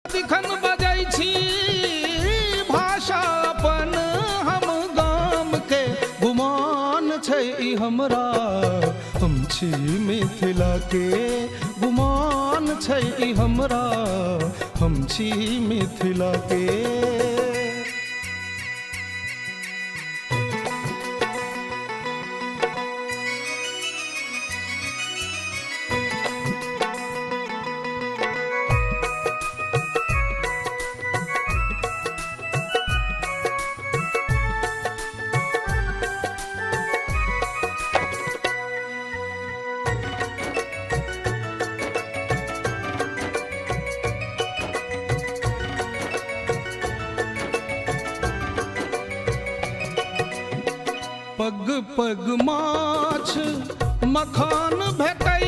दिखन बजै छी भाषा अपन हम गाम के गुमान छै ई हमरा। हम छी मिथिला के गुमान छै ई हमरा। हम छी मिथिला के। पग पग माछ मखान भेटै